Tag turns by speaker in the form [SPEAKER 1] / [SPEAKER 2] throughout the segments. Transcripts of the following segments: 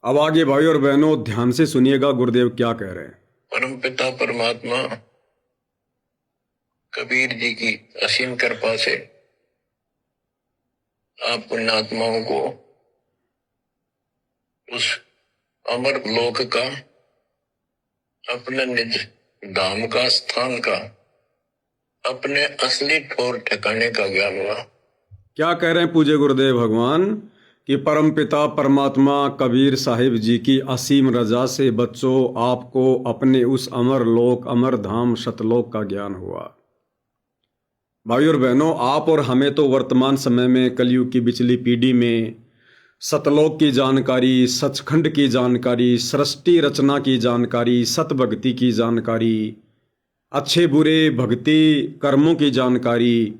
[SPEAKER 1] अब आगे भाई और बहनों ध्यान से सुनिएगा गुरुदेव क्या कह रहे हैं।
[SPEAKER 2] परम पिता परमात्मा कबीर जी की असीम कृपा से आप पुण्यात्माओं को उस अमर लोक का, अपने निज धाम का, स्थान का, अपने असली ठौर ठिकाने का ज्ञान हुआ।
[SPEAKER 1] क्या कह रहे हैं पूज्य गुरुदेव भगवान कि परम पिता परमात्मा कबीर साहिब जी की असीम रजा से बच्चों आपको अपने उस अमर लोक, अमर धाम, सतलोक का ज्ञान हुआ। भाई और बहनों, आप और हमें तो वर्तमान समय में कलयुग की बिचली पीढ़ी में सतलोक की जानकारी, सचखंड की जानकारी, सृष्टि रचना की जानकारी, सतभक्ति की जानकारी, अच्छे बुरे भक्ति कर्मों की जानकारी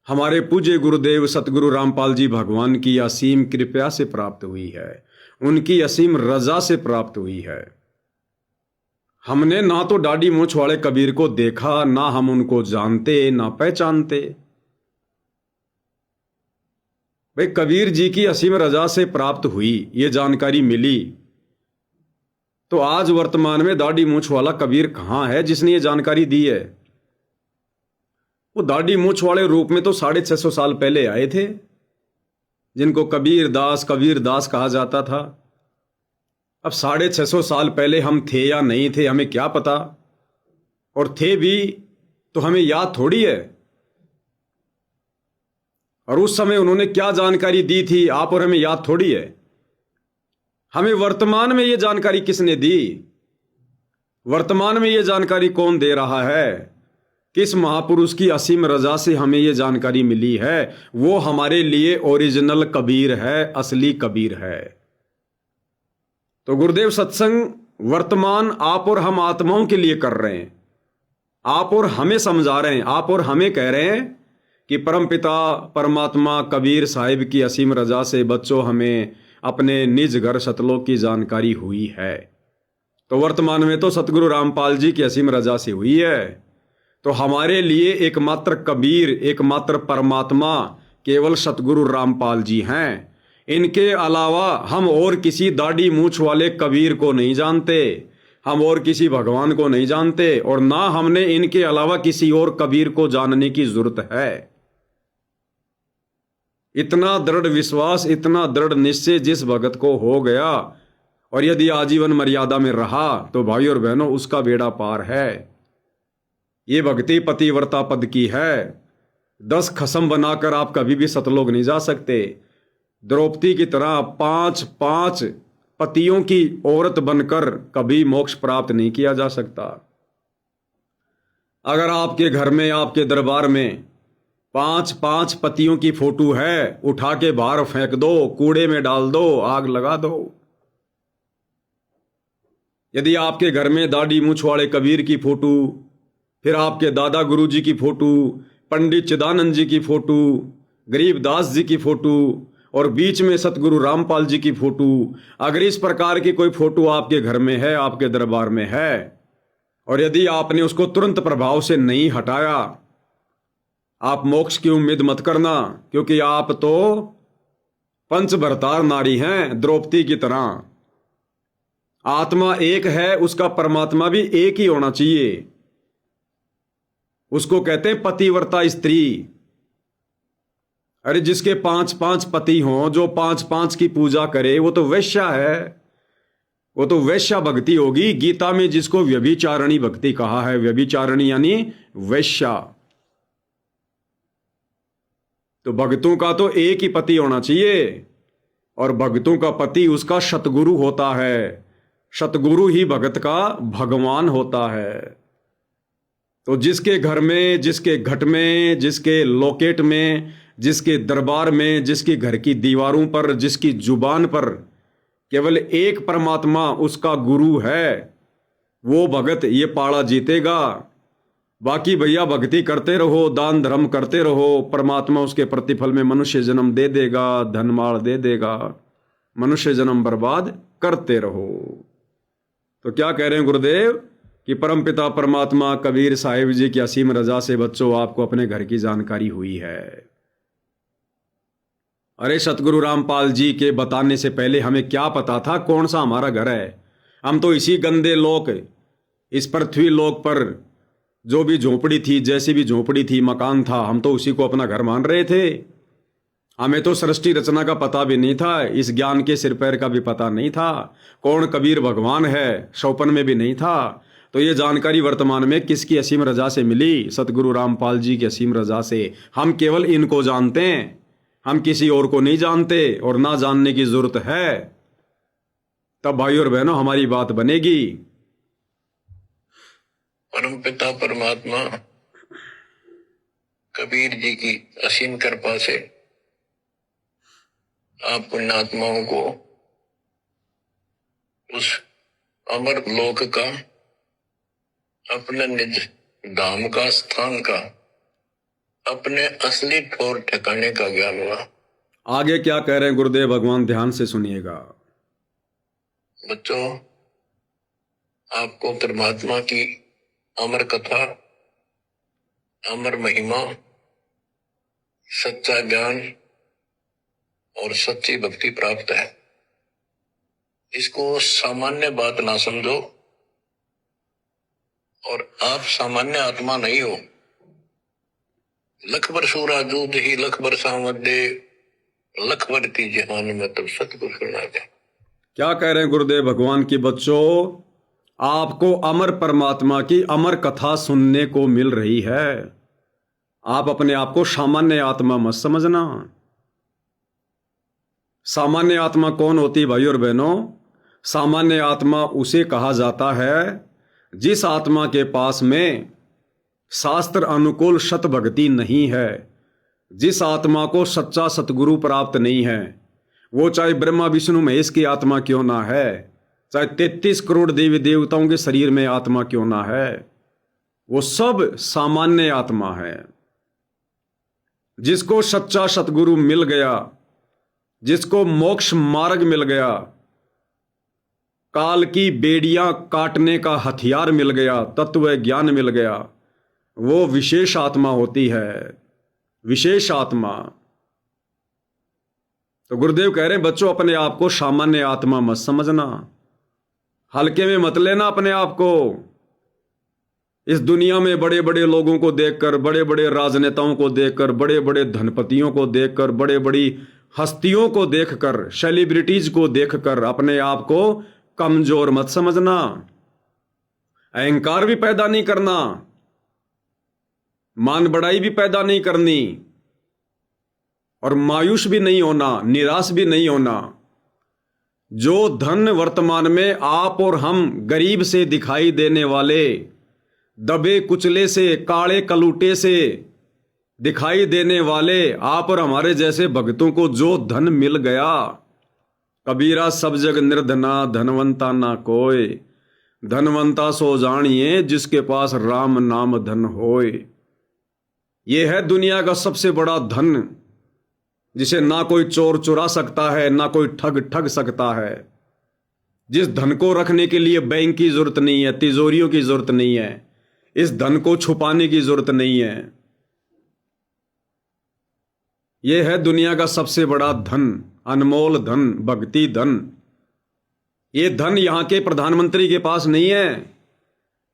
[SPEAKER 1] हमारे पूज्य गुरुदेव सतगुरु रामपाल जी भगवान की असीम कृपा से प्राप्त हुई है, उनकी असीम रजा से प्राप्त हुई है। हमने ना तो दाढ़ी मूंछ वाले कबीर को देखा, ना हम उनको जानते, ना पहचानते। भाई कबीर जी की असीम रजा से प्राप्त हुई, ये जानकारी मिली, तो आज वर्तमान में दाढ़ी मूंछ वाला कबीर कहां है जिसने ये जानकारी दी है? वो दाढ़ी मूंछ वाले रूप में तो 650 साल पहले आए थे, जिनको कबीर दास कहा जाता था। अब 650 साल पहले हम थे या नहीं थे हमें क्या पता, और थे भी तो हमें याद थोड़ी है। और उस समय उन्होंने क्या जानकारी दी थी आप और हमें याद थोड़ी है। हमें वर्तमान में ये जानकारी किसने दी? वर्तमान में ये जानकारी कौन दे रहा है? किस महापुरुष की असीम रजा से हमें ये जानकारी मिली है? वो हमारे लिए ओरिजिनल कबीर है, असली कबीर है। तो गुरुदेव सत्संग वर्तमान आप और हम आत्माओं के लिए कर रहे हैं, आप और हमें समझा रहे हैं, आप और हमें कह रहे हैं कि परमपिता परमात्मा कबीर साहिब की असीम रजा से बच्चों हमें अपने निज घर सतलोक की जानकारी हुई है। तो वर्तमान में तो सतगुरु रामपाल जी की असीम रजा से हुई है। तो हमारे लिए एकमात्र कबीर, एकमात्र परमात्मा केवल सतगुरु रामपाल जी हैं। इनके अलावा हम और किसी दाढ़ी मूंछ वाले कबीर को नहीं जानते, हम और किसी भगवान को नहीं जानते, और ना हमने इनके अलावा किसी और कबीर को जानने की जरूरत है। इतना दृढ़ विश्वास, इतना दृढ़ निश्चय जिस भगत को हो गया और यदि आजीवन मर्यादा में रहा तो भाई और बहनों उसका बेड़ा पार है। ये भक्ति पतिव्रता पद की है। 10 खसम बनाकर आप कभी भी सतलोक नहीं जा सकते। द्रौपदी की तरह 5 पतियों की औरत बनकर कभी मोक्ष प्राप्त नहीं किया जा सकता। अगर आपके घर में, आपके दरबार में 5 पतियों की फोटो है, उठा के बाहर फेंक दो, कूड़े में डाल दो, आग लगा दो। यदि आपके घर में दाढ़ी मूंछ वाले कबीर की फोटो, फिर आपके दादा गुरु जी की फोटो, पंडित चिदानंद जी की फोटो, गरीबदास जी की फोटो और बीच में सतगुरु रामपाल जी की फोटो, अगर इस प्रकार की कोई फोटो आपके घर में है, आपके दरबार में है, और यदि आपने उसको तुरंत प्रभाव से नहीं हटाया, आप मोक्ष की उम्मीद मत करना, क्योंकि आप तो पंचभरतार नारी हैं द्रौपदी की तरह। आत्मा एक है, उसका परमात्मा भी एक ही होना चाहिए। उसको कहते हैं पतिव्रता स्त्री। अरे जिसके 5 पति हों, जो 5 की पूजा करे, वो तो वैश्या है, वो तो वैश्या भक्ति होगी। गीता में जिसको व्यभिचारिणी भक्ति कहा है, व्यभिचारिणी यानी वैश्या। तो भक्तों का तो एक ही पति होना चाहिए, और भक्तों का पति उसका सतगुरु होता है। सतगुरु ही भगत का भगवान होता है। तो जिसके घर में, जिसके घट में, जिसके लोकेट में, जिसके दरबार में, जिसकी घर की दीवारों पर, जिसकी जुबान पर केवल एक परमात्मा उसका गुरु है, वो भगत ये पाड़ा जीतेगा। बाकी भैया भक्ति करते रहो, दान धर्म करते रहो, परमात्मा उसके प्रतिफल में मनुष्य जन्म दे देगा, धनमाल दे देगा, मनुष्य जन्म बर्बाद करते रहो। तो क्या कह रहे हैं गुरुदेव कि परमपिता परमात्मा कबीर साहिब जी की असीम रजा से बच्चों आपको अपने घर की जानकारी हुई है। अरे सतगुरु रामपाल जी के बताने से पहले हमें क्या पता था कौन सा हमारा घर है। हम तो इसी गंदे लोक, इस पृथ्वी लोक पर जो भी झोपड़ी थी, जैसी भी झोपड़ी थी, मकान था, हम तो उसी को अपना घर मान रहे थे। हमें तो सृष्टि रचना का पता भी नहीं था, इस ज्ञान के सिर पैर का भी पता नहीं था, कौन कबीर भगवान है शौपन में भी नहीं था। तो ये जानकारी वर्तमान में किसकी असीम रजा से मिली? सतगुरु रामपाल जी की असीम रजा से। हम केवल इनको जानते हैं, हम किसी और को नहीं जानते, और ना जानने की जरूरत है। तब भाई और बहनों हमारी बात बनेगी।
[SPEAKER 2] परम पिता परमात्मा कबीर जी की असीम कृपा से आप पुण्यात्माओं को उस अमर लोक का, अपने निज धाम का, स्थान का, अपने असली ठोर ठिकाने का ज्ञान हुआ।
[SPEAKER 1] आगे क्या कह रहे हैं गुरुदेव भगवान, ध्यान से सुनिएगा।
[SPEAKER 2] बच्चों, आपको परमात्मा की अमर कथा, अमर महिमा, सच्चा ज्ञान और सच्ची भक्ति प्राप्त है। इसको सामान्य बात ना समझो, और आप सामान्य आत्मा नहीं हो। लख बर सूरा दूध ही लख बर सामद दे, लख बर ती जहान में तब सतगुरु सुना दे।
[SPEAKER 1] क्या कह रहे हैं गुरुदेव भगवान की बच्चों, आपको अमर परमात्मा की अमर कथा सुनने को मिल रही है। आप अपने आप को सामान्य आत्मा मत समझना। सामान्य आत्मा कौन होती भाई और बहनों? सामान्य आत्मा उसे कहा जाता है जिस आत्मा के पास में शास्त्र अनुकूल सत भक्ति नहीं है, जिस आत्मा को सच्चा सतगुरु प्राप्त नहीं है। वो चाहे ब्रह्मा विष्णु महेश की आत्मा क्यों ना है, चाहे 33 करोड़ देवी देवताओं के शरीर में आत्मा क्यों ना है, वो सब सामान्य आत्मा है। जिसको सच्चा सतगुरु मिल गया, जिसको मोक्ष मार्ग मिल गया, काल की बेड़ियां काटने का हथियार मिल गया, तत्व ज्ञान मिल गया, वो विशेष आत्मा होती है, विशेष आत्मा। तो गुरुदेव कह रहे हैं बच्चों, अपने आप को सामान्य आत्मा मत समझना, हल्के में मत लेना अपने आप को। इस दुनिया में बड़े बड़े लोगों को देखकर, बड़े बड़े राजनेताओं को देखकर, बड़े बड़े धनपतियों को देखकर, बड़े बड़ी हस्तियों को देखकर, सेलिब्रिटीज को देखकर अपने आप को कमजोर मत समझना। अहंकार भी पैदा नहीं करना, मान बढ़ाई भी पैदा नहीं करनी, और मायूस भी नहीं होना, निराश भी नहीं होना। जो धन वर्तमान में आप और हम गरीब से दिखाई देने वाले, दबे कुचले से, काले कलूटे से दिखाई देने वाले आप और हमारे जैसे भक्तों को जो धन मिल गया, कबीरा सब जग निर्धना धनवंता ना कोय, धनवंता सो जानिए जिसके पास राम नाम धन होय। ये है दुनिया का सबसे बड़ा धन, जिसे ना कोई चोर चुरा सकता है, ना कोई ठग ठग सकता है। जिस धन को रखने के लिए बैंक की जरूरत नहीं है, तिजोरियों की जरूरत नहीं है, इस धन को छुपाने की जरूरत नहीं है। यह है दुनिया का सबसे बड़ा धन, अनमोल धन, भक्ति धन। ये धन यहां के प्रधानमंत्री के पास नहीं है,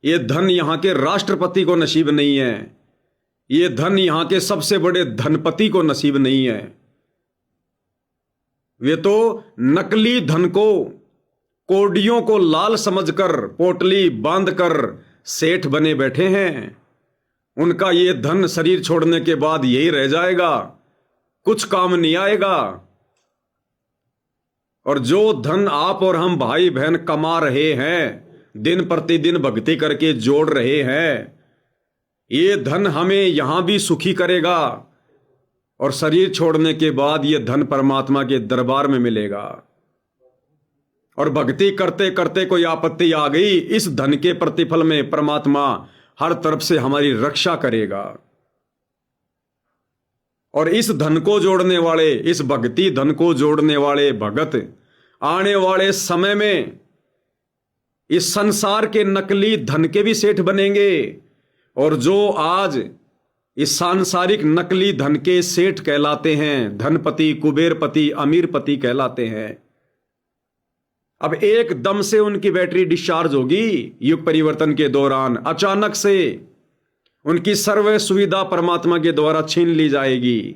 [SPEAKER 1] ये धन यहां के राष्ट्रपति को नसीब नहीं है, ये धन यहां के सबसे बड़े धनपति को नसीब नहीं है। वे तो नकली धन को, कोडियों को लाल समझकर पोटली बांधकर सेठ बने बैठे हैं। उनका ये धन शरीर छोड़ने के बाद यही रह जाएगा, कुछ काम नहीं आएगा। और जो धन आप और हम भाई बहन कमा रहे हैं, दिन प्रतिदिन भक्ति करके जोड़ रहे हैं, ये धन हमें यहां भी सुखी करेगा, और शरीर छोड़ने के बाद ये धन परमात्मा के दरबार में मिलेगा। और भक्ति करते करते कोई आपत्ति आ गई, इस धन के प्रतिफल में परमात्मा हर तरफ से हमारी रक्षा करेगा। और इस धन को जोड़ने वाले, इस भक्ति धन को जोड़ने वाले भगत आने वाले समय में इस संसार के नकली धन के भी सेठ बनेंगे। और जो आज इस सांसारिक नकली धन के सेठ कहलाते हैं, धनपति, कुबेरपति, अमीरपति कहलाते हैं। अब एकदम से उनकी बैटरी डिस्चार्ज होगी युग परिवर्तन के दौरान, अचानक से उनकी सर्व सुविधा परमात्मा के द्वारा छीन ली जाएगी।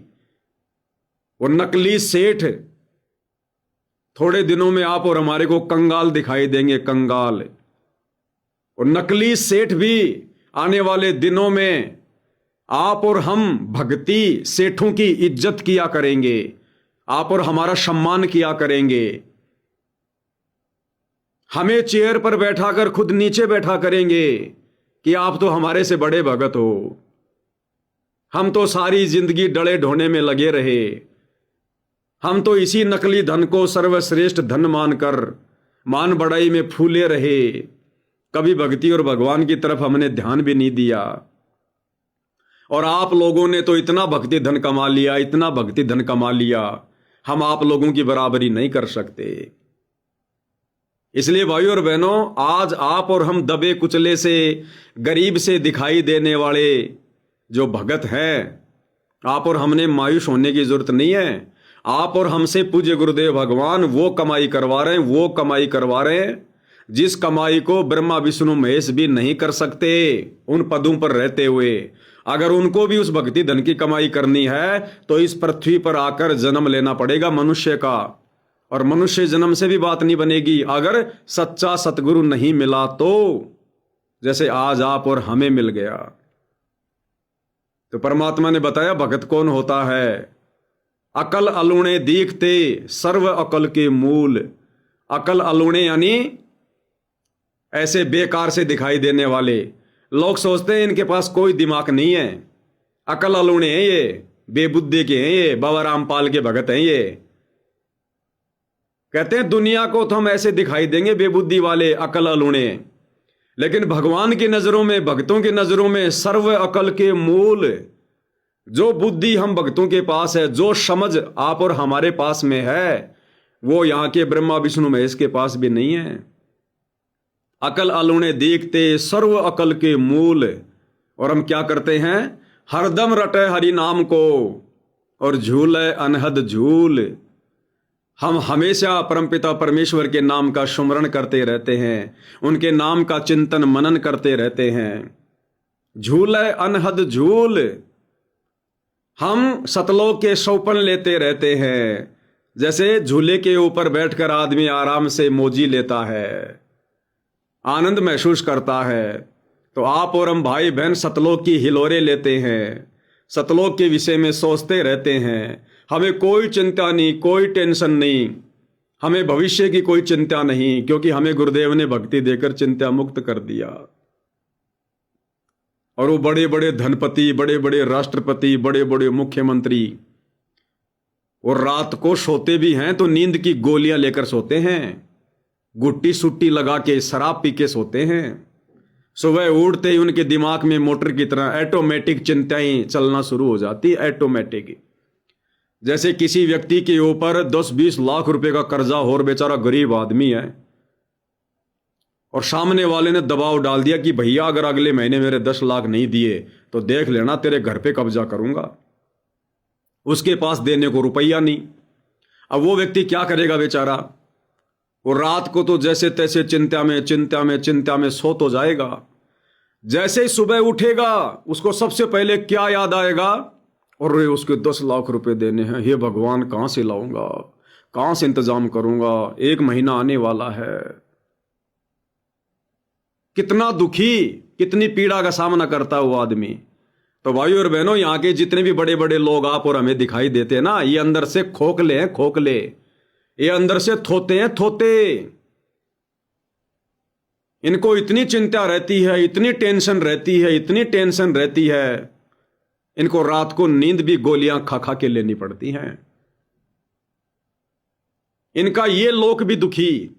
[SPEAKER 1] वो नकली सेठ थोड़े दिनों में आप और हमारे को कंगाल दिखाई देंगे, कंगाल। और नकली सेठ भी आने वाले दिनों में आप और हम भक्ति सेठों की इज्जत किया करेंगे, आप और हमारा सम्मान किया करेंगे। हमें चेयर पर बैठाकर खुद नीचे बैठा करेंगे कि आप तो हमारे से बड़े भगत हो। हम तो सारी जिंदगी डले ढोने में लगे रहे, हम तो इसी नकली धन को सर्वश्रेष्ठ धन मानकर मान बढ़ाई में फूले रहे, कभी भक्ति और भगवान की तरफ हमने ध्यान भी नहीं दिया। और आप लोगों ने तो इतना भक्ति धन कमा लिया, इतना भक्ति धन कमा लिया, हम आप लोगों की बराबरी नहीं कर सकते। इसलिए भाइयों और बहनों, आज आप और हम दबे कुचले से, गरीब से दिखाई देने वाले जो भगत हैं, आप और हमने मायूस होने की जरूरत नहीं है। आप और हमसे पूज्य गुरुदेव भगवान वो कमाई करवा रहे हैं, वो कमाई करवा रहे हैं जिस कमाई को ब्रह्मा विष्णु महेश भी नहीं कर सकते उन पदों पर रहते हुए। अगर उनको भी उस भक्ति धन की कमाई करनी है तो इस पृथ्वी पर आकर जन्म लेना पड़ेगा मनुष्य का, और मनुष्य जन्म से भी बात नहीं बनेगी अगर सच्चा सतगुरु नहीं मिला तो, जैसे आज आप और हमें मिल गया। तो परमात्मा ने बताया भगत कौन होता है। अकल अलूणे दीखते सर्व अकल के मूल। अकल अलूणे यानी ऐसे बेकार से दिखाई देने वाले लोग सोचते हैं इनके पास कोई दिमाग नहीं है, अकल अलूणे हैं ये, बेबुद्धि के हैं ये, बाबा रामपाल के भगत हैं ये। कहते हैं दुनिया को तो हम ऐसे दिखाई देंगे बेबुद्धि वाले, अकल अलूणे, लेकिन भगवान की नजरों में, भक्तों की नजरों में सर्व अकल के मूल। जो बुद्धि हम भक्तों के पास है, जो समझ आप और हमारे पास में है, वो यहां के ब्रह्मा विष्णु महेश के पास भी नहीं है। अकल अलूणे देखते सर्व अकल के मूल। और हम क्या करते हैं, हरदम रटे हरि नाम को और झूले अनहद झूल। हम हमेशा परमपिता परमेश्वर के नाम का सुमरण करते रहते हैं, उनके नाम का चिंतन मनन करते रहते हैं। झूले अनहद झूल। हम सतलोक के सौपन लेते रहते हैं, जैसे झूले के ऊपर बैठकर आदमी आराम से मौजी लेता है, आनंद महसूस करता है। तो आप और हम भाई बहन सतलोक की हिलोरे लेते हैं, सतलोक के विषय में सोचते रहते हैं। हमें कोई चिंता नहीं, कोई टेंशन नहीं, हमें भविष्य की कोई चिंता नहीं, क्योंकि हमें गुरुदेव ने भक्ति देकर चिंता मुक्त कर दिया। और वो बड़े बड़े धनपति, बड़े बड़े राष्ट्रपति, बड़े बड़े मुख्यमंत्री, और रात को सोते भी हैं तो नींद की गोलियां लेकर सोते हैं, गुट्टी सुट्टी लगा के शराब पी के सोते हैं। सुबह उठते ही उनके दिमाग में मोटर की तरह ऑटोमेटिक चिंताएं चलना शुरू हो जाती, ऑटोमेटिक। जैसे किसी व्यक्ति के ऊपर 10-20 लाख रुपए का कर्जा हो और बेचारा गरीब आदमी है, और सामने वाले ने दबाव डाल दिया कि भैया अगर अगले महीने मेरे 10 लाख नहीं दिए तो देख लेना तेरे घर पे कब्जा करूंगा। उसके पास देने को रुपया नहीं। अब वो व्यक्ति क्या करेगा बेचारा, वो रात को तो जैसे तैसे चिंता में चिंता में चिंता में सो तो जाएगा। जैसे ही सुबह उठेगा उसको सबसे पहले क्या याद आएगा, और उसके 10 लाख रुपए देने हैं, हे भगवान कहां से लाऊंगा, कहां से इंतजाम करूंगा, 1 महीना आने वाला है। कितना दुखी, कितनी पीड़ा का सामना करता है वो आदमी। तो भाइयों और बहनों, यहाँ के जितने भी बड़े बड़े लोग आप और हमें दिखाई देते हैं ना, ये अंदर से खोखले हैं, खोखले, ये अंदर से थोते हैं, थोते। इनको इतनी चिंता रहती है, इतनी टेंशन रहती है, इतनी टेंशन रहती है, इनको रात को नींद भी गोलियां खा खा के लेनी पड़ती हैं। इनका ये लोक भी दुखी,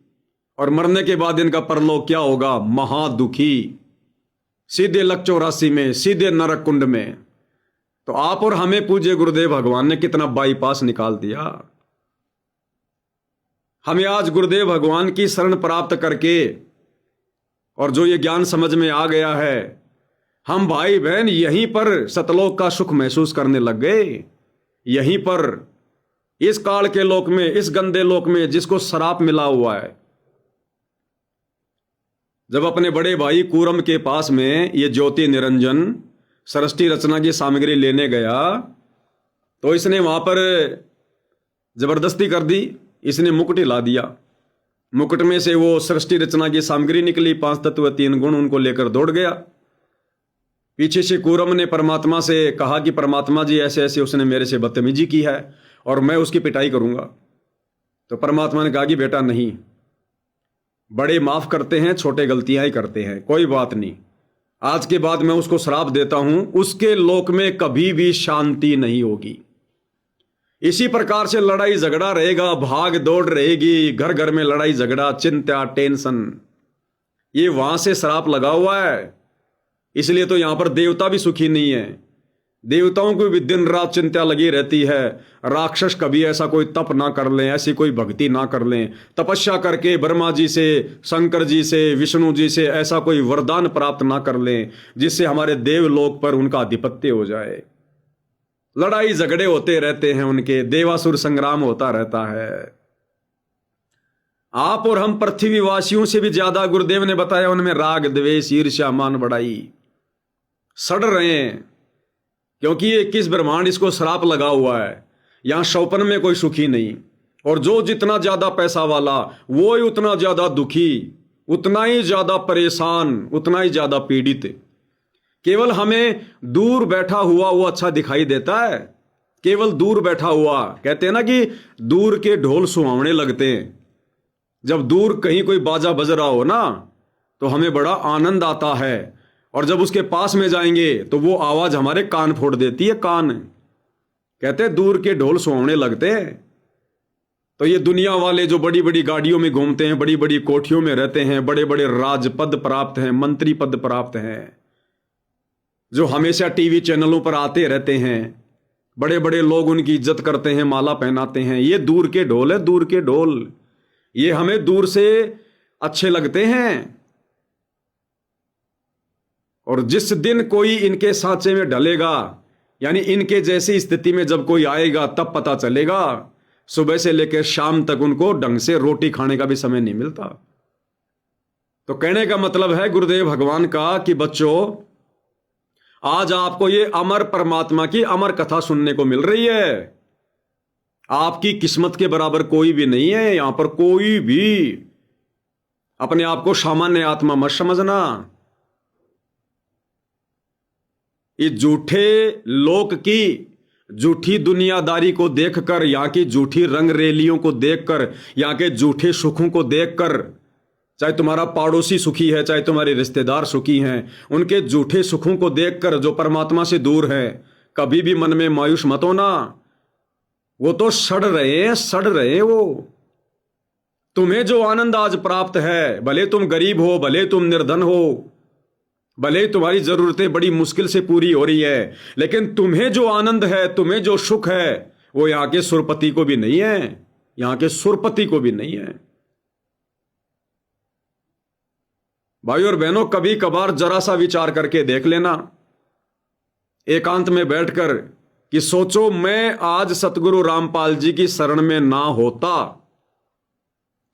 [SPEAKER 1] और मरने के बाद इनका परलोक क्या होगा, महादुखी, सीधे लक 84 में, सीधे नरक कुंड में। तो आप और हमें पूज्य गुरुदेव भगवान ने कितना बाईपास निकाल दिया। हमें आज गुरुदेव भगवान की शरण प्राप्त करके, और जो ये ज्ञान समझ में आ गया है, हम भाई बहन यहीं पर सतलोक का सुख महसूस करने लग गए, यहीं पर, इस काल के लोक में, इस गंदे लोक में जिसको शराप मिला हुआ है। जब अपने बड़े भाई कूरम के पास में ये ज्योति निरंजन सृष्टि रचना की सामग्री लेने गया तो इसने वहां पर जबरदस्ती कर दी, इसने मुकुट हिला दिया। मुकुट में से वो सृष्टि रचना की सामग्री निकली, 5 तत्व 3 गुण, उनको लेकर दौड़ गया। पीछे से कूरम ने परमात्मा से कहा कि परमात्मा जी ऐसे ऐसे उसने मेरे से बदतमीजी की है और मैं उसकी पिटाई करूंगा। तो परमात्मा ने कहा कि बेटा नहीं, बड़े माफ करते हैं, छोटे गलतियां ही करते हैं, कोई बात नहीं, आज के बाद मैं उसको श्राप देता हूं, उसके लोक में कभी भी शांति नहीं होगी। इसी प्रकार से लड़ाई झगड़ा रहेगा, भाग दौड़ रहेगी, घर घर में लड़ाई झगड़ा, चिंता, टेंशन, ये वहां से श्राप लगा हुआ है। इसलिए तो यहां पर देवता भी सुखी नहीं है, देवताओं को भी दिन रात चिंता लगी रहती है। राक्षस कभी ऐसा कोई तप ना कर लें, ऐसी कोई भक्ति ना कर लें, तपस्या करके ब्रह्मा जी से, शंकर जी से, विष्णु जी से ऐसा कोई वरदान प्राप्त ना कर लें जिससे हमारे देवलोक पर उनका आधिपत्य हो जाए। लड़ाई झगड़े होते रहते हैं, उनके देवासुर संग्राम होता रहता है। आप और हम पृथ्वीवासियों से भी ज्यादा गुरुदेव ने बताया उनमें राग, द्वेष, ईर्ष्या, मान बढ़ाई सड़ रहे हैं, क्योंकि ये 21 ब्रह्मांड इसको श्राप लगा हुआ है। यहां शौपन में कोई सुखी नहीं, और जो जितना ज्यादा पैसा वाला वो ही उतना ज्यादा दुखी, उतना ही ज्यादा परेशान, उतना ही ज्यादा पीड़ित। केवल हमें दूर बैठा हुआ वो अच्छा दिखाई देता है, केवल दूर बैठा हुआ। कहते हैं ना कि दूर के ढोल सुहावने लगते हैं। जब दूर कहीं कोई बाजा बज रहा हो ना तो हमें बड़ा आनंद आता है, और जब उसके पास में जाएंगे तो वो आवाज हमारे कान फोड़ देती है, कान। कहते हैं दूर के ढोल सुहावने लगते हैं। तो ये दुनिया वाले जो बड़ी बड़ी गाड़ियों में घूमते हैं, बड़ी बड़ी कोठियों में रहते हैं, बड़े बड़े राजपद प्राप्त हैं, मंत्री पद प्राप्त हैं, जो हमेशा टीवी चैनलों पर आते रहते हैं, बड़े बड़े लोग उनकी इज्जत करते हैं, माला पहनाते हैं, ये दूर के ढोल है, दूर के ढोल। ये हमें दूर से अच्छे लगते हैं, और जिस दिन कोई इनके सांचे में ढलेगा, यानी इनके जैसी स्थिति में जब कोई आएगा, तब पता चलेगा। सुबह से लेकर शाम तक उनको ढंग से रोटी खाने का भी समय नहीं मिलता। तो कहने का मतलब है गुरुदेव भगवान का कि बच्चों, आज आपको ये अमर परमात्मा की अमर कथा सुनने को मिल रही है। आपकी किस्मत के बराबर कोई भी नहीं है यहां पर, कोई भी। अपने आप को सामान्य आत्मा मत समझना। इस झूठे लोक की झूठी दुनियादारी को देखकर, यहां की झूठी रंग रेलियों को देखकर, यहां के झूठे सुखों को देखकर, चाहे तुम्हारा पड़ोसी सुखी है, चाहे तुम्हारे रिश्तेदार सुखी हैं, उनके झूठे सुखों को देखकर जो परमात्मा से दूर है, कभी भी मन में मायूस मत होना। वो तो सड़ रहे हैं, सड़ रहे हैं वो। तुम्हें जो आनंद आज प्राप्त है, भले तुम गरीब हो, भले तुम निर्धन हो, भले तुम्हारी जरूरतें बड़ी मुश्किल से पूरी हो रही है, लेकिन तुम्हें जो आनंद है, तुम्हें जो सुख है, वो यहां के सुरपति को भी नहीं है, यहां के सुरपति को भी नहीं है। भाई और बहनों, कभी कभार जरा सा विचार करके देख लेना, एकांत में बैठकर, कि सोचो मैं आज सतगुरु रामपाल जी की शरण में ना होता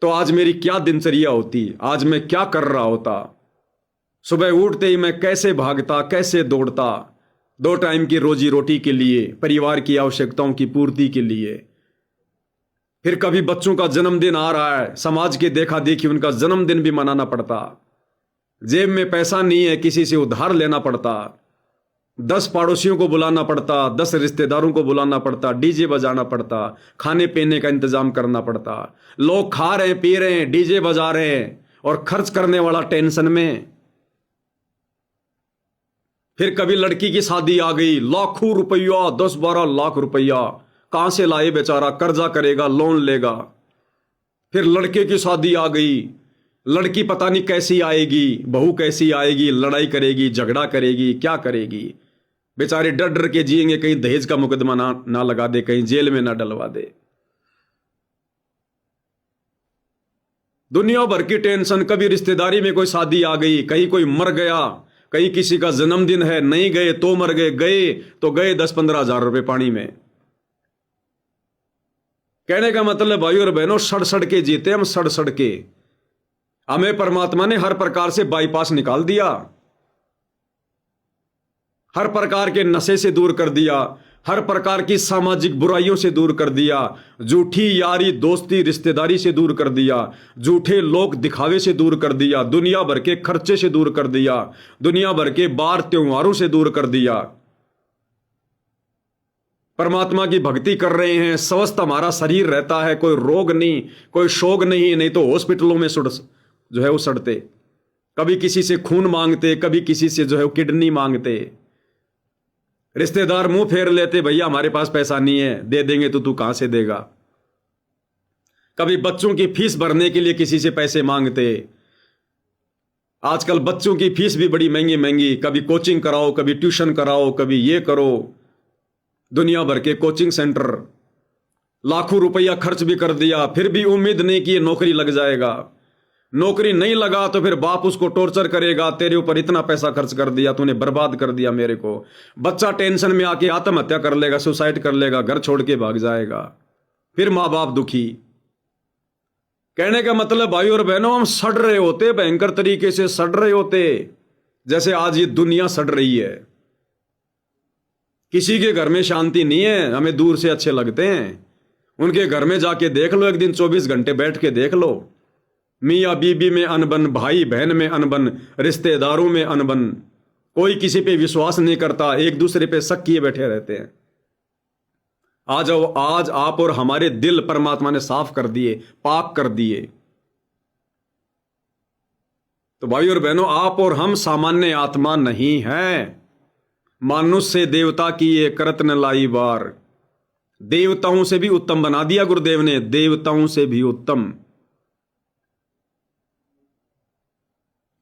[SPEAKER 1] तो आज मेरी क्या दिनचर्या होती, आज मैं क्या कर रहा होता। सुबह उठते ही मैं कैसे भागता, कैसे दौड़ता, 2 टाइम की रोजी रोटी के लिए, परिवार की आवश्यकताओं की पूर्ति के लिए। फिर कभी बच्चों का जन्मदिन आ रहा है, समाज के देखा देखी उनका जन्मदिन भी मनाना पड़ता, जेब में पैसा नहीं है, किसी से उधार लेना पड़ता, 10 पड़ोसियों को बुलाना पड़ता, 10 रिश्तेदारों को बुलाना पड़ता, डीजे बजाना पड़ता, खाने पीने का इंतजाम करना पड़ता। लोग खा रहे हैं, पी रहे हैं, डीजे बजा रहे हैं, और खर्च करने वाला टेंशन में। फिर कभी लड़की की शादी आ गई, लाखों रुपया, 10-12 लाख रुपया कहां से लाए बेचारा, कर्जा करेगा, लोन लेगा। फिर लड़के की शादी आ गई, लड़की पता नहीं कैसी आएगी, बहू कैसी आएगी, लड़ाई करेगी, झगड़ा करेगी, क्या करेगी। बेचारे डर डर के जिएंगे, कहीं दहेज का मुकदमा ना लगा दे, कहीं जेल में ना डलवा दे। दुनिया भर की टेंशन। कभी रिश्तेदारी में कोई शादी आ गई, कहीं कोई मर गया, कहीं किसी का जन्मदिन है, नहीं गए तो मर गए, गए तो गए 10-15 हजार रुपए पानी में। कहने का मतलब भाई और बहनों, सड़ सड़ के जीते हम, सड़ सड़ के। हमें परमात्मा ने हर प्रकार से बाईपास निकाल दिया, हर प्रकार के नशे से दूर कर दिया, हर प्रकार की सामाजिक बुराइयों से दूर कर दिया, झूठी यारी दोस्ती रिश्तेदारी से दूर कर दिया, झूठे लोग दिखावे से दूर कर दिया, दुनिया भर के खर्चे से दूर कर दिया, दुनिया भर के बार त्योहारों से दूर कर दिया। परमात्मा की भक्ति कर रहे हैं, स्वस्थ हमारा शरीर रहता है, कोई रोग नहीं, कोई शोक नहीं, नहीं तो हॉस्पिटलों में जो है वो सड़ते, कभी किसी से खून मांगते, कभी किसी से जो है वो किडनी मांगते, रिश्तेदार मुंह फेर लेते, भैया हमारे पास पैसा नहीं है, दे देंगे तो तू कहां से देगा। कभी बच्चों की फीस भरने के लिए किसी से पैसे मांगते। आजकल बच्चों की फीस भी बड़ी महंगी महंगी, कभी कोचिंग कराओ, कभी ट्यूशन कराओ, कभी ये करो, दुनिया भर के कोचिंग सेंटर, लाखों रुपया खर्च भी कर दिया, फिर भी उम्मीद नहीं कि ये नौकरी लग जाएगा। नौकरी नहीं लगा तो फिर बाप उसको टॉर्चर करेगा, तेरे ऊपर इतना पैसा खर्च कर दिया, तूने बर्बाद कर दिया मेरे को। बच्चा टेंशन में आके आत्महत्या कर लेगा, सुसाइड कर लेगा, घर छोड़ के भाग जाएगा, फिर मां बाप दुखी। कहने का मतलब भाई और बहनों, हम सड़ रहे होते, भयंकर तरीके से सड़ रहे होते, जैसे आज ये दुनिया सड़ रही है। किसी के घर में शांति नहीं है, हमें दूर से अच्छे लगते हैं, उनके घर में जाके देख लो, एक दिन 24 घंटे बैठ के देख लो, मियाँ बीबी में अनबन, भाई बहन में अनबन, रिश्तेदारों में अनबन, कोई किसी पे विश्वास नहीं करता, एक दूसरे पे शक किए बैठे रहते हैं। आज आप और हमारे दिल परमात्मा ने साफ कर दिए, पाक कर दिए। तो भाई और बहनों, आप और हम सामान्य आत्मा नहीं हैं। मानुष से देवता की ये करत न लाई बार, देवताओं से भी उत्तम बना दिया गुरुदेव ने, देवताओं से भी उत्तम।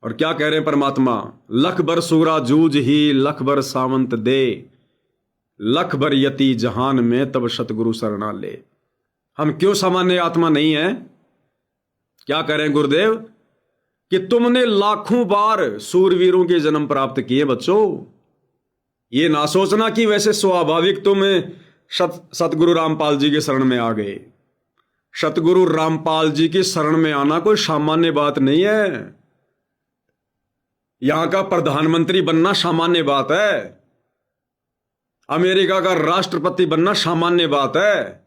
[SPEAKER 1] और क्या कह रहे हैं परमात्मा, लख बर सूरा जूझ ही लख बर सावंत दे, लख बर यति जहान में तब सतगुरु शरणा ले। हम क्यों सामान्य आत्मा नहीं है? क्या कह रहे हैं गुरुदेव कि तुमने लाखों बार सूरवीरों के जन्म प्राप्त किए बच्चों। ये ना सोचना कि वैसे स्वाभाविक तुम सतगुरु रामपाल जी के शरण में आ गए। सतगुरु रामपाल जी की शरण में आना कोई सामान्य बात नहीं है। यहां का प्रधानमंत्री बनना सामान्य बात है, अमेरिका का राष्ट्रपति बनना सामान्य बात है,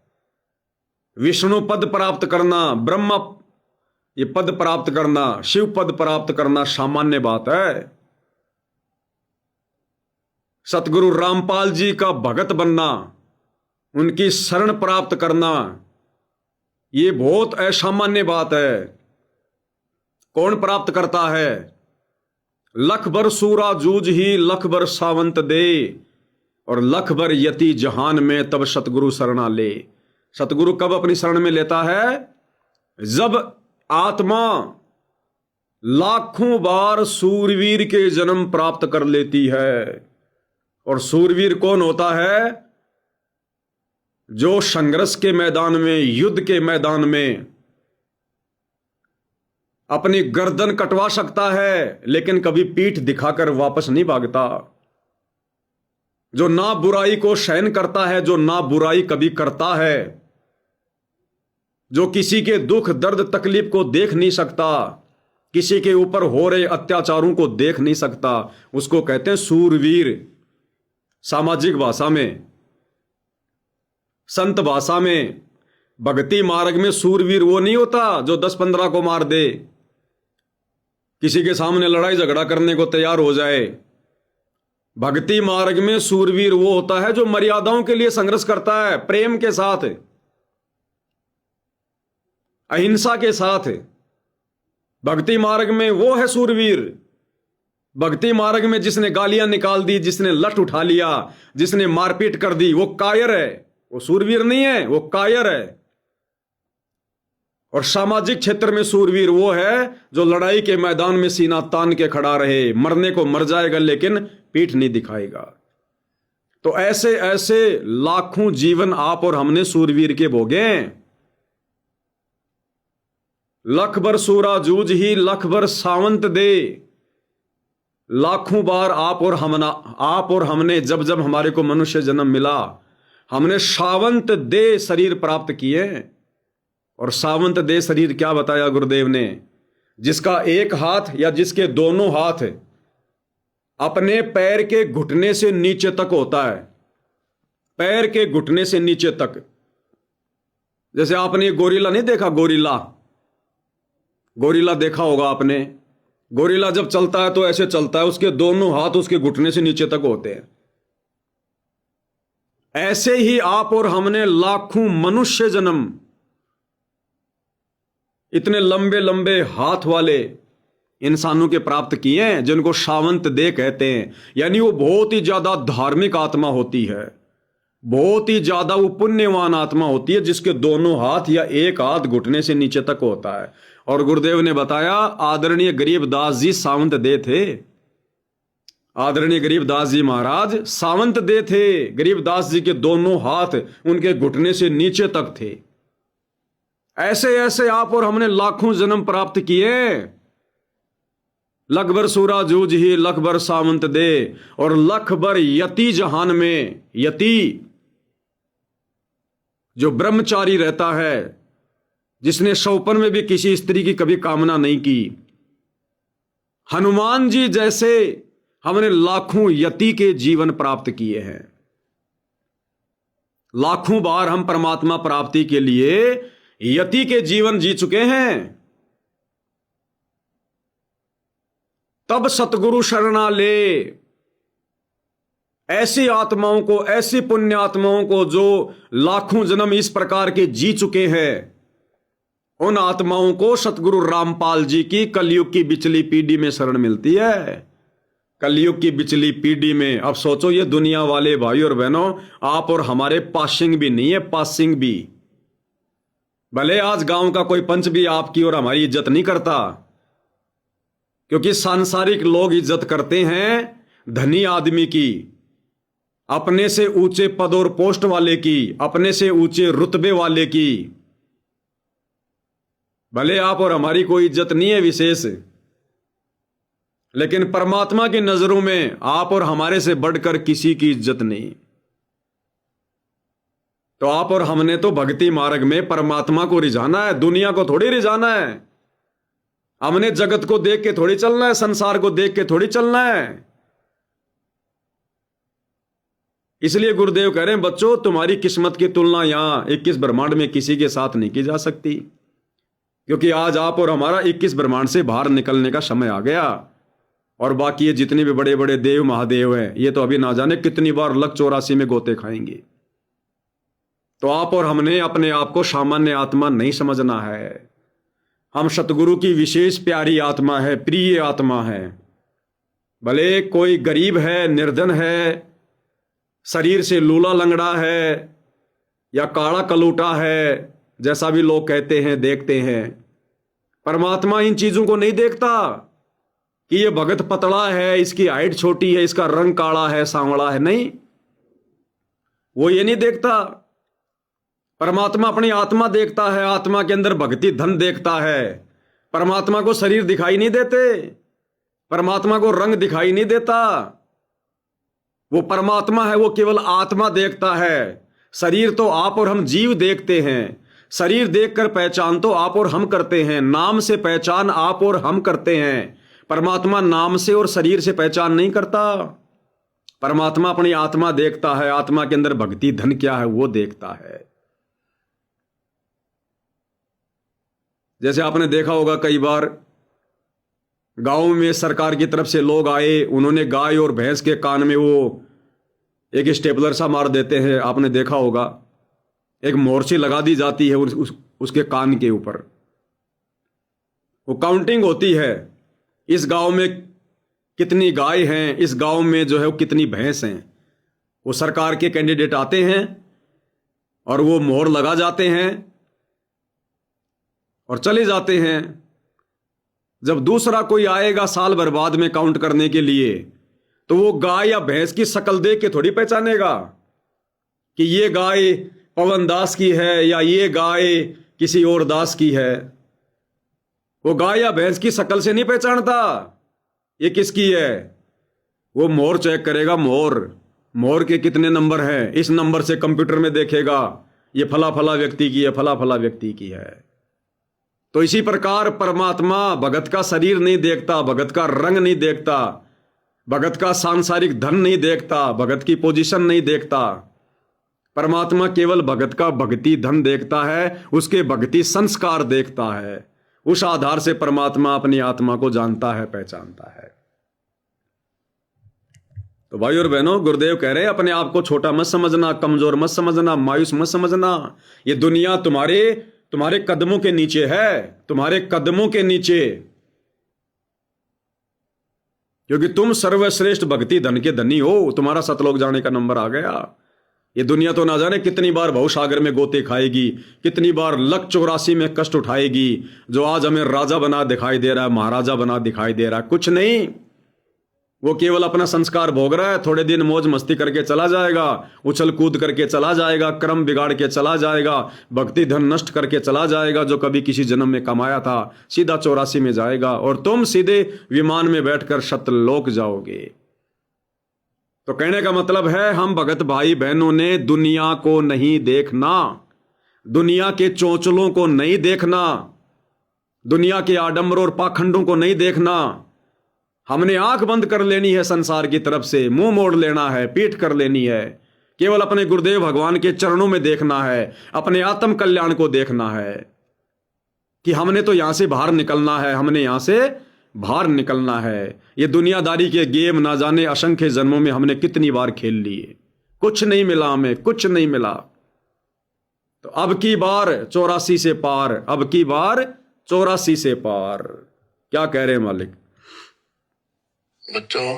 [SPEAKER 1] विष्णु पद प्राप्त करना, ब्रह्मा ये पद प्राप्त करना, शिव पद प्राप्त करना सामान्य बात है। सतगुरु रामपाल जी का भगत बनना, उनकी शरण प्राप्त करना, ये बहुत असामान्य बात है। कौन प्राप्त करता है? लख बर सूरा जूझ ही लख बर सावंत दे, और लख बर यति जहान में तब सतगुरु शरणा ले। सतगुरु कब अपनी शरण में लेता है? जब आत्मा लाखों बार सूरवीर के जन्म प्राप्त कर लेती है। और सूरवीर कौन होता है? जो संघर्ष के मैदान में, युद्ध के मैदान में अपनी गर्दन कटवा सकता है, लेकिन कभी पीठ दिखाकर वापस नहीं भागता। जो ना बुराई को सहन करता है, जो ना बुराई कभी करता है, जो किसी के दुख दर्द तकलीफ को देख नहीं सकता, किसी के ऊपर हो रहे अत्याचारों को देख नहीं सकता, उसको कहते हैं सूरवीर। सामाजिक भाषा में, संत भाषा में, भक्ति मार्ग में सूरवीर वो नहीं होता जो 10-15 को मार दे, किसी के सामने लड़ाई झगड़ा करने को तैयार हो जाए। भक्ति मार्ग में सूरवीर वो होता है जो मर्यादाओं के लिए संघर्ष करता है, प्रेम के साथ, अहिंसा के साथ। भक्ति मार्ग में वो है सूरवीर। भक्ति मार्ग में जिसने गालियां निकाल दी, जिसने लठ उठा लिया, जिसने मारपीट कर दी, वो कायर है, वो सूरवीर नहीं है, वो कायर है। और सामाजिक क्षेत्र में सूरवीर वो है जो लड़ाई के मैदान में सीना तान के खड़ा रहे, मरने को मर जाएगा लेकिन पीठ नहीं दिखाएगा। तो ऐसे ऐसे लाखों जीवन आप और हमने सूरवीर के भोगे। लख बर सूरा जूझ ही लख बर सावंत दे, लाखों बार आप और हमने जब जब हमारे को मनुष्य जन्म मिला, हमने सावंत देह शरीर प्राप्त किए। और सावंत देह शरीर क्या बताया गुरुदेव ने? जिसका एक हाथ या जिसके दोनों हाथ अपने पैर के घुटने से नीचे तक होता है, पैर के घुटने से नीचे तक। जैसे आपने गोरिल्ला नहीं देखा? गोरिल्ला देखा होगा आपने। गोरिल्ला जब चलता है तो ऐसे चलता है, उसके दोनों हाथ उसके घुटने से नीचे तक होते हैं। ऐसे ही आप और हमने लाखों मनुष्य जन्म इतने लंबे लंबे हाथ वाले इंसानों के प्राप्त किए हैं, जिनको सावंत देह कहते हैं। यानी वो बहुत ही ज्यादा धार्मिक आत्मा होती है, बहुत ही ज्यादा वो पुण्यवान आत्मा होती है, जिसके दोनों हाथ या एक हाथ घुटने से नीचे तक होता है। और गुरुदेव ने बताया, आदरणीय गरीबदास जी सावंत देह थे। आदरणीय गरीबदास जी महाराज सावंत देह थे। गरीबदास जी के दोनों हाथ उनके घुटने से नीचे तक थे। ऐसे ऐसे आप और हमने लाखों जन्म प्राप्त किए। लख भर सूरा जूझ ही लख भर सावंत दे, और लख भर यति जहान में। यति जो ब्रह्मचारी रहता है, जिसने सौपन में भी किसी स्त्री की कभी कामना नहीं की। हनुमान जी जैसे हमने लाखों यति के जीवन प्राप्त किए हैं। लाखों बार हम परमात्मा प्राप्ति के लिए यति के जीवन जी चुके हैं। तब सतगुरु शरणा ले। ऐसी आत्माओं को, ऐसी पुण्य आत्माओं को जो लाखों जन्म इस प्रकार के जी चुके हैं, उन आत्माओं को सतगुरु रामपाल जी की कलयुग की बिचली पीढ़ी में शरण मिलती है। कलयुग की बिचली पीढ़ी में। अब सोचो, ये दुनिया वाले भाई और बहनों, आप और हमारे पासिंग भी नहीं है, पासिंग भी। भले आज गांव का कोई पंच भी आपकी और हमारी इज्जत नहीं करता, क्योंकि सांसारिक लोग इज्जत करते हैं धनी आदमी की, अपने से ऊंचे पद और पोस्ट वाले की, अपने से ऊंचे रुतबे वाले की। भले आप और हमारी कोई इज्जत नहीं है विशेष, लेकिन परमात्मा की नजरों में आप और हमारे से बढ़कर किसी की इज्जत नहीं। तो आप और हमने तो भक्ति मार्ग में परमात्मा को रिझाना है, दुनिया को थोड़ी रिझाना है। हमने जगत को देख के थोड़ी चलना है, संसार को देख के थोड़ी चलना है। इसलिए गुरुदेव कह रहे हैं, बच्चों तुम्हारी किस्मत की तुलना यहां 21 ब्रह्मांड में किसी के साथ नहीं की जा सकती, क्योंकि आज आप और हमारा 21 ब्रह्मांड से बाहर निकलने का समय आ गया। और बाकी ये जितने भी बड़े बड़े देव महादेव हैं, ये तो अभी ना जाने कितनी बार लक 84 में गोते खाएंगे। तो आप और हमने अपने आप को सामान्य आत्मा नहीं समझना है। हम सतगुरु की विशेष प्यारी आत्मा है, प्रिय आत्मा है। भले कोई गरीब है, निर्धन है, शरीर से लूला लंगड़ा है, या काला कलूटा है, जैसा भी लोग कहते हैं, देखते हैं। परमात्मा इन चीजों को नहीं देखता कि ये भगत पतला है, इसकी हाइट छोटी है, इसका रंग काला है, सांवला है। नहीं, वो ये नहीं देखता। परमात्मा अपनी आत्मा देखता है, आत्मा के अंदर भक्ति धन देखता है। परमात्मा को शरीर दिखाई नहीं देते, परमात्मा को रंग दिखाई नहीं देता। वो परमात्मा है, वो केवल आत्मा देखता है। शरीर तो आप और हम जीव देखते हैं। शरीर देखकर पहचान तो आप और हम करते हैं, नाम से पहचान आप और हम करते हैं। परमात्मा नाम से और शरीर से पहचान नहीं करता। परमात्मा अपनी आत्मा देखता है, आत्मा के अंदर भक्ति धन क्या है वो देखता है। जैसे आपने देखा होगा, कई बार गांव में सरकार की तरफ से लोग आए, उन्होंने गाय और भैंस के कान में वो एक स्टेपलर सा मार देते हैं। आपने देखा होगा, एक मोर्ची लगा दी जाती है उसके कान के ऊपर। वो काउंटिंग होती है, इस गांव में कितनी गाय हैं, इस गांव में जो है वो कितनी भैंस हैं। वो सरकार के कैंडिडेट आते हैं और वो मोहर लगा जाते हैं और चले जाते हैं। जब दूसरा कोई आएगा साल भर बाद में काउंट करने के लिए, तो वो गाय या भैंस की शक्ल देख के थोड़ी पहचानेगा कि ये गाय पवन दास की है या ये गाय किसी और दास की है। वो गाय या भैंस की शक्ल से नहीं पहचानता ये किसकी है। वो मोहर चेक करेगा, मोहर के कितने नंबर हैं, इस नंबर से कंप्यूटर में देखेगा ये फला फला व्यक्ति की है, फला फला व्यक्ति की है। तो इसी प्रकार परमात्मा भगत का शरीर नहीं देखता, भगत का रंग नहीं देखता, भगत का सांसारिक धन नहीं देखता, भगत की पोजीशन नहीं देखता। परमात्मा केवल भगत का भक्ति धन देखता है, उसके भक्ति संस्कार देखता है। उस आधार से परमात्मा अपनी आत्मा को जानता है, पहचानता है। तो भाई और बहनों, गुरुदेव कह रहे हैं अपने आप को छोटा मत समझना, कमजोर मत समझना, मायूस मत समझना। ये दुनिया तुम्हारे कदमों के नीचे है, तुम्हारे कदमों के नीचे, क्योंकि तुम सर्वश्रेष्ठ भक्ति धन के धनी हो। तुम्हारा सतलोक जाने का नंबर आ गया। ये दुनिया तो ना जाने कितनी बार भवसागर में गोते खाएगी, कितनी बार लक 84 में कष्ट उठाएगी। जो आज हमें राजा बना दिखाई दे रहा है, महाराजा बना दिखाई दे रहा है, कुछ नहीं, वो केवल अपना संस्कार भोग रहा है। थोड़े दिन मौज मस्ती करके चला जाएगा, उछल कूद करके चला जाएगा, कर्म बिगाड़ के चला जाएगा, भक्ति धन नष्ट करके चला जाएगा जो कभी किसी जन्म में कमाया था, सीधा 84 में जाएगा और तुम सीधे विमान में बैठकर सतलोक जाओगे। तो कहने का मतलब है, हम भगत भाई बहनों ने दुनिया को नहीं देखना, दुनिया के चोंचलों को नहीं देखना, दुनिया के आडंबर और पाखंडों को नहीं देखना। हमने आंख बंद कर लेनी है संसार की तरफ से, मुंह मोड़ लेना है, पीठ कर लेनी है। केवल अपने गुरुदेव भगवान के चरणों में देखना है, अपने आत्म कल्याण को देखना है कि हमने तो यहां से बाहर निकलना है, हमने यहां से बाहर निकलना है। ये दुनियादारी के गेम ना जाने असंख्य जन्मों में हमने कितनी बार खेल लिए, कुछ नहीं मिला, हमें कुछ नहीं मिला। तो अब की बार 84 से पार, अब की बार 84 से पार। क्या कह रहे हैं मालिक?
[SPEAKER 2] बच्चों,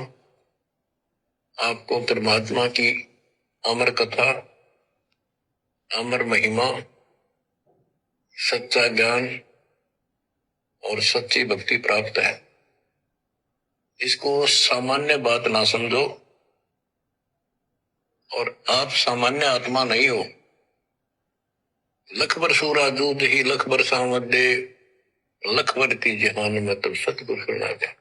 [SPEAKER 2] आपको परमात्मा की अमर कथा, अमर महिमा, सच्चा ज्ञान और सच्ची भक्ति प्राप्त है। इसको सामान्य बात ना समझो, और आप सामान्य आत्मा नहीं हो। लख बर सूरा दूध ही लख बर सामदे, लख बर की जहान में तब सतगुरु सुना जाए।